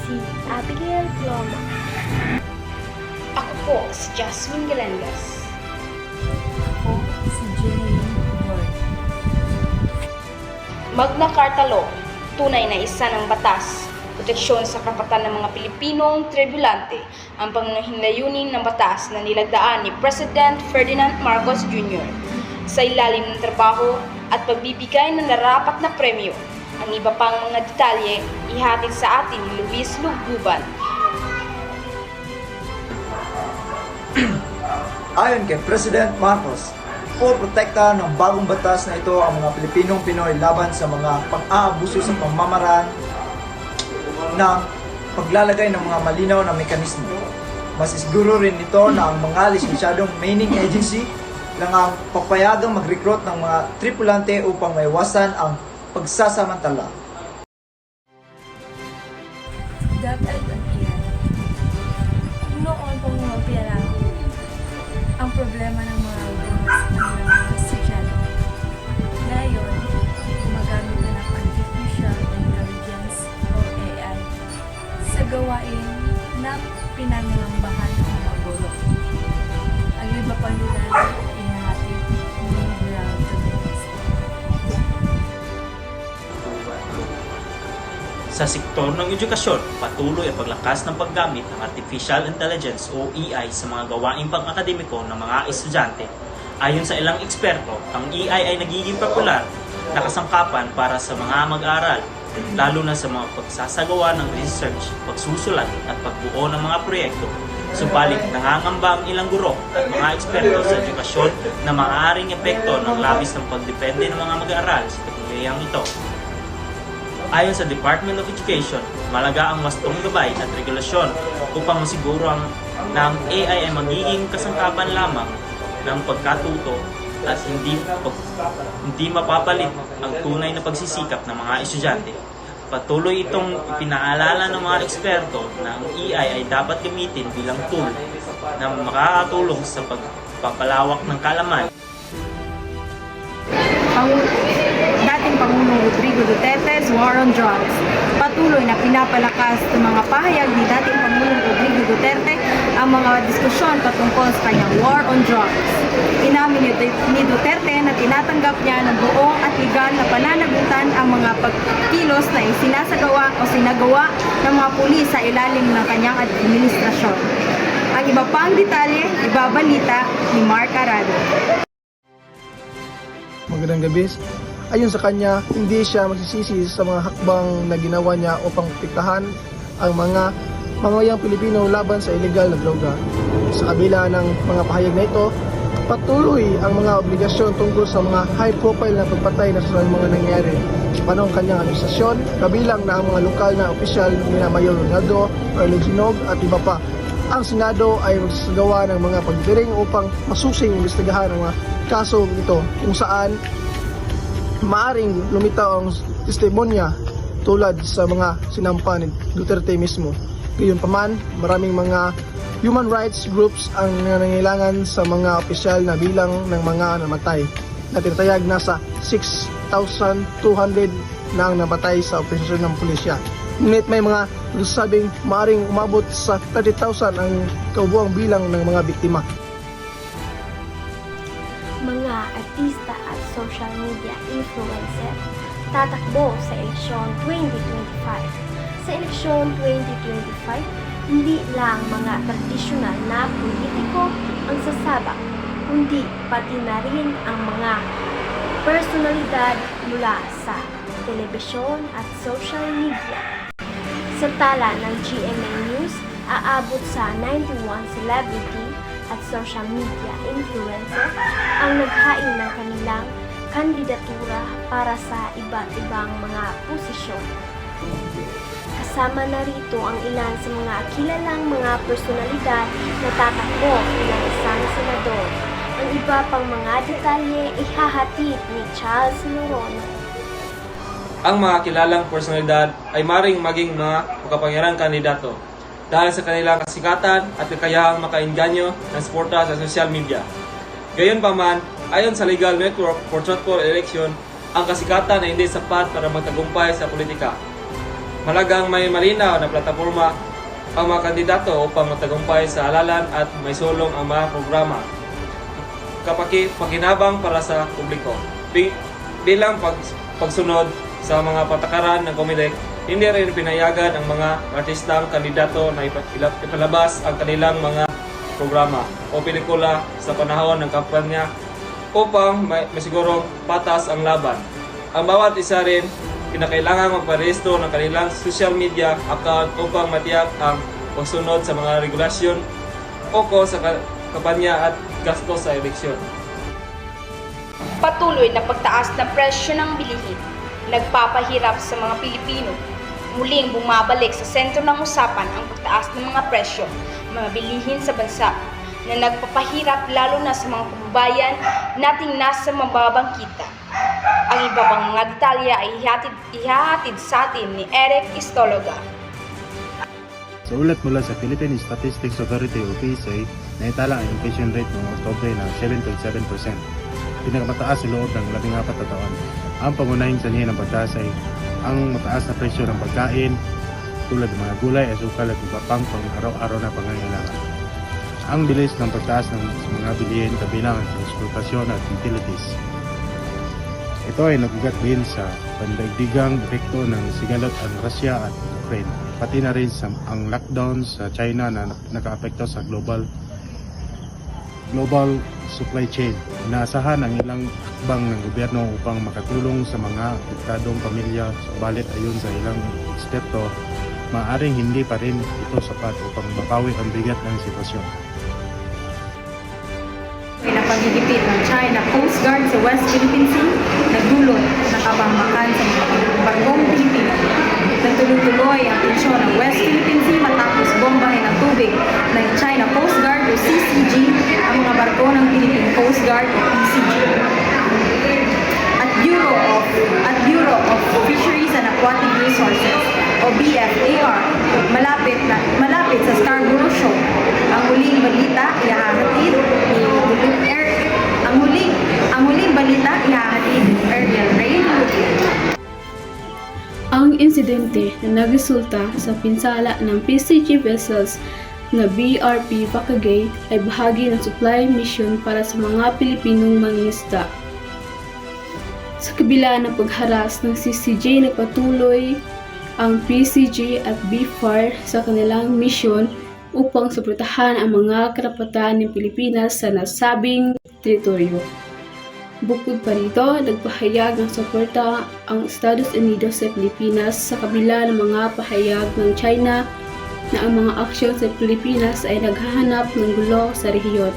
si Abigail Ploma. Ako po si Jasmine Galendas. Ako si Jenny Ward. Magna Carta Law, tunay na isa ng batas, proteksyon sa karapatan ng mga Pilipinong tribulante, ang pangunahing layunin ng batas na nilagdaan ni President Ferdinand Marcos Jr. Sa ilalim ng trabaho at pagbibigay ng narapat na premyo, ang iba pang mga detalye ihatid sa atin ni Luis Lugbuban. Ayon kay President Marcos, protektahan ng bagong batas na ito ang mga Pilipinong Pinoy laban sa mga pang-aabuso sa pamamaraan ng paglalagay ng mga malinaw na mekanismo. Masisiguro rin ito na ang mga lisensyadong mining agency lang ang papayagang mag-recruit ng mga tripulante upang maiwasan ang pagsasamantala. Dapat ang iyan. Noon pong mga pinarang ang problema ng mga ugas ng mga estudyante. Ngayon, gumagamit na ng artificial intelligence o AI sa gawain na pinangangambahan ng mga guro. Ang iba pang detalye ihahatid ni Gerald Dominguez. Sa sektor ng edukasyon, patuloy ang paglakas ng paggamit ng Artificial Intelligence o AI sa mga gawaing pang-akademiko ng mga estudyante. Ayon sa ilang eksperto, ang AI ay nagiging popular na kasangkapan para sa mga mag-aaral, lalo na sa mga pagsasagawa ng research, pagsusulat at pagbuo ng mga proyekto. Subalit, nangangamba ang ilang guro at mga eksperto sa edukasyon na maaaring epekto ng labis ng pagdepende ng mga mag-aaral sa teknolohiyang ito. Ayon sa Department of Education, malaga ang wastong gabay at regulasyon upang masiguro na ang AI ay magiging kasangkapan lamang ng pagkatuto at hindi mapapalit ang tunay na pagsisikap ng mga estudyante. Patuloy itong ipinaalala ng mga eksperto na ang AI ay dapat gamitin bilang tool na makakatulong sa pagpapalawak ng kaalaman. Dating Pangulong Rodrigo Duterte's War on Drugs. Patuloy na pinapalakas ng mga pahayag ni dating Pangulong Rodrigo Duterte ang mga diskusyon patungkol sa kanyang War on Drugs. Inamin ni Duterte na tinatanggap niya ng buong at legal na pananagutan ang mga pagkilos na isinasagawa o sinagawa ng mga pulis sa ilalim ng kanyang administrasyon. Ang iba pang detalye, ibabalita ni Mark Arado. Magandang gabi. Ayon sa kanya, hindi siya magsisisi sa mga hakbang na ginawa niya upang protektahan ang mga mamamayang Pilipino laban sa illegal na droga. Sa kabila ng mga pahayag na ito, patuloy ang mga obligasyon tungkol sa mga high-profile na pagpatay na sa mga nangyari sa panahong kanyang administrasyon, kabilang na ang mga lokal na opisyal na Mayor Ronaldo, Arlo Sinog at iba pa. Ang Senado ay magsasagawa ng mga pagdiring upang masusing imbestigahan ang mga kaso ito kung saan maaring lumitaw ang testimonya tulad sa mga sinampa ni Duterte mismo. Gayunpaman, maraming mga human rights groups ang nangangailangan sa mga opisyal na bilang ng mga namatay. Na tinatayag nasa 6,200 na ang namatay sa operasyon ng pulisya. Ngunit may mga nagsasabing maaring umabot sa 30,000 ang kaubuang bilang ng mga biktima. Mga artista at social media influencer tatakbo sa eleksyon 2025. Sa eleksyon 2025, hindi lang mga tradisyonal na politiko ang sasabak, kundi pati na rin ang mga personalidad mula sa telebisyon at social media. Sa tala ng GMA News, aabot sa 91 celebrity at social media influencer ang naghain ng kanilang kandidatura para sa iba't ibang mga posisyon. Kasama na rito ang ilan sa mga kilalang mga personalidad na tatakbo bilang isang senador. Ang iba pang mga detalye ihahatid ni Charles Lorono. Ang mga kilalang personalidad ay maring maging mga makapangyarang kandidato dahil sa kanilang kasikatan at kakayahang makainganyo ng suporta sa social media. Gayunpaman, ayon sa Legal Network for Truthful Election, ang kasikatan ay hindi sapat para magtagumpay sa politika. Mahalagang may malinaw na plataporma ang mga kandidato upang matagumpay sa halalan at may sulong ang mga programa pakinabang para sa publiko. Bilang pagsunod sa mga patakaran ng COMELEC, hindi rin pinayagan ang mga artistang kandidato na ipalabas ang kanilang mga programa o pelikula sa panahon ng kampanya upang masigurong patas ang laban. Ang bawat isa rin kinakailangan magparehistro ng kanilang social media account upang matiyak ang pagsunod sa mga regulasyon ukol sa kampanya at gasto sa eleksyon. Patuloy na pagtaas ng presyo ng bilihin, nagpapahirap sa mga Pilipino. Muling bumabalik sa sentro ng usapan ang pagtaas ng mga presyo, mga bilihin sa bansa, na nagpapahirap lalo na sa mga kababayan nating nasa mababang kita. Ang iba pang mga detalye ay ihahatid sa atin ni Eric Istologa. Sa ulat mula sa Philippine Statistics Authority o PSA, naitala ang inflation rate noong Oktubre na 7.7%. Pinakamataas sa loob ng 14 na taon. Ang pangunahing sanhi ng pagtaas ay ang mataas na presyo ng pagkain tulad ng mga gulay, asukal at iba pang pang-araw-araw na pangangailangan. Ang bilis ng pagtaas ng mga bilihin kabilang ang transportasyon at utilities. Ito ay nagugat din sa pandaigdigang epekto ng sigalot ang Russia at Ukraine, pati na rin ang lockdown sa China na nakaapekto sa global supply chain. Inaasahan ang ilang hakbang ng gobyerno upang makatulong sa mga apektadong pamilya, subalit ayon sa ilang eksperto, maaaring hindi pa rin ito sapat upang mapawi ang bigat ng sitwasyon. Pinapagigipit ng China Coast Guard sa West Philippine Sea, nagdulot ng kabangmakan sa mga barkong Pilipino. Nagtuloy-tuloy ang tensyon ng West Philippine Sea matapos bombahin ng tubig ng China Coast Guard o CCG ang mga barko ng Philippine Coast Guard o PCG. At Bureau of Fisheries and Aquatic Resources o BFAR malapit sa Scarborough Shoal. Ang huling balita ihahatid ni Ariel Ray. Ang insidente na nagresulta sa pinsala ng PCG vessels na BRP Bacagay ay bahagi ng supply mission para sa mga Pilipinong mangingisda. Sa kabila ng pagharas ng CCG, nagpatuloy ang PCG at BFAR sa kanilang mission upang suportahan ang mga karapatan ng Pilipinas sa nasabing teritoryo. Bukod pa rito, nagpahayag ng suporta ang Estados Unidos sa Pilipinas sa kabila ng mga pahayag ng China na ang mga aksyon sa Pilipinas ay naghahanap ng gulo sa rehiyon.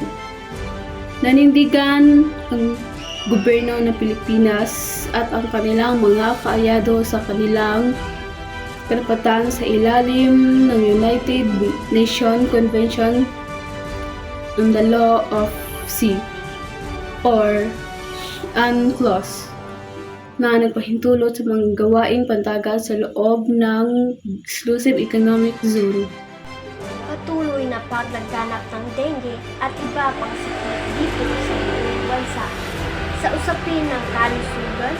Nanindigan ang gobyerno ng Pilipinas at ang kanilang mga kaalyado sa kanilang karapatan sa ilalim ng United Nations Convention on the Law of Sea or UNCLOS na nagpahintulot sa mga gawaing pantagal sa loob ng Exclusive Economic Zone. Patuloy na paglaganap ng dengue at iba pang sakit dito sa buong bansa. Sa usapin ng kalusugan,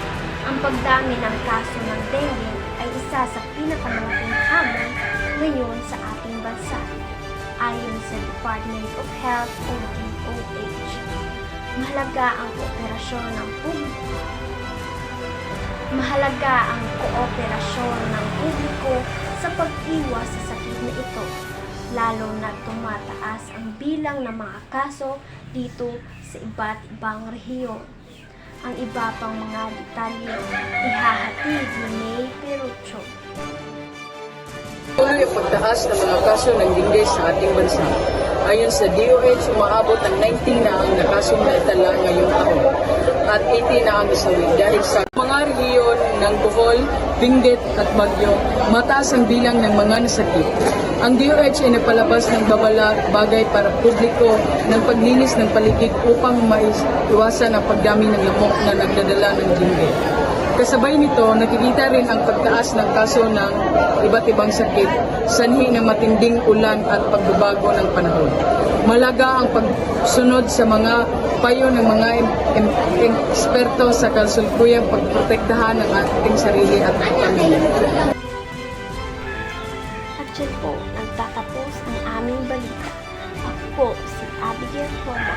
ang pagdami ng kaso ng dengue ay isa sa pinakamalaking hamon ngayon sa ating bansa, ayon sa Department of Health o DOH. Mahalaga ang kooperasyon ng publiko sa pag-iwas sa sakit na ito, lalo na tumataas ang bilang ng mga kaso dito sa iba't ibang rehiyon. Ang iba pang mga detalye ihahatid ni May Perucho. Tuloy ang pagtaas ng mga kaso ng dengue sa ating bansa. Ayon sa DOH, umaabot ang 19 na ang nakasong naitala ngayong taon at 80 na ang nasawi dahil sa mga rehiyon ng Bohol, Benguet at Baguio, mataas ang bilang ng mga nasakit. Ang DOH ay nagpalabas ng babala bagay para publiko ng paglinis ng paligid upang maiwasan ang pagdami ng lamok na nagdadala ng dengue. Kasabay nito, nakikita rin ang pagtaas ng kaso ng iba't ibang sakit, sanhi ng matinding ulan at pagbabago ng panahon. Malaga ang pagsunod sa mga payo ng mga eksperto sa kasulukuyang pagprotektahan ng ating sarili at pamilya. dyan po nagtatapos ang aming balita. Ako po si Abigail Romo.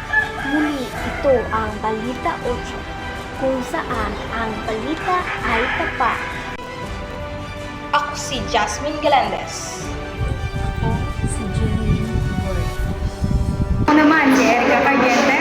Muli, ito ang Balita 8, kung saan ang balita ay tapat. Ako si Jasmine Galandes. Ako si Jenny Ward. Ako naman si Erica Cardiente